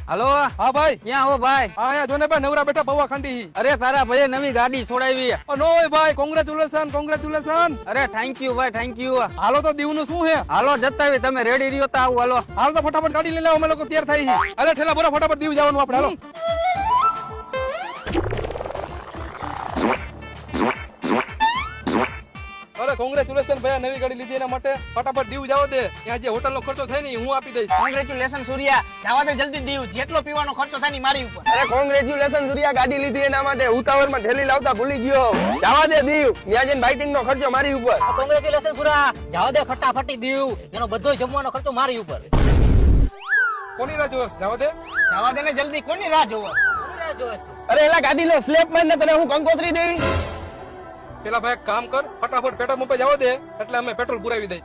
Hello હા ભાઈ, ક્યાં હો ભાઈ? અહીંયા જોને ભાઈ નવરા બેઠા પૌવા ખાંડી. અરે તારા ભાઈએ નવી ગાડી છોડાવી. નો ભાઈ, કોંગ્રેચ્યુલેશન. અરે થેન્ક યુ ભાઈ, થેન્ક યુ. હાલો તો દીવનું શું હે? હાલો જતાવી, તમે રેડી રહ્યો તો આવું હાલો. હાલ તો ફટાફટ ગાડી લઈ લાવો, અમે લોકો તૈયાર થઈ છીએ. અરે ઠેલા ભરો, ફટાફટ દીવ જવાનું આપણે, હાલો. અરે કોંગ્રેચ્યુલેશન ભાઈ, નવી ગાડી લીધી એના માટે. ફટાફટ દીવ જાવ દે, ત્યાં જે હોટલ નો ખર્ચો થાય ને હું આપી દઈશ. કોંગ્રેચ્યુલેશન સૂર્યા, જવા દે જલ્દી દીવ, જેટલો પીવાનો ખર્ચો થાય ને મારી ઉપર. અરે કોંગ્રેચ્યુલેશન સૂર્યા, ગાડી લીધી એના માટે. ઉતાવળમાં ઠેલી લાવતા ભૂલી ગયો. જવા દે દીવ, ત્યાં જઈને બાઇટિંગ નો ખર્ચો મારી ઉપર. કોંગ્રેચ્યુલેશન સૂર્યા, જવા દે ફટાફટી દીવ, એનો બધો જમવાનો ખર્ચો મારી ઉપર. કોની રાહ જોવે? જવા દે. જવા દે ને જલ્દી, કોની રાહ જોવો? કોની રાહ જોવે છે? અરે એલા ગાડી નો સ્લેપ મારીને તને હું કંકોત્રી દેવી. પેલા ભાઈ એક કામ કર, ફટાફટ પેટ્રોલ પંપે જવા દે, એટલે અમે પેટ્રોલ પુરાવી દઈ.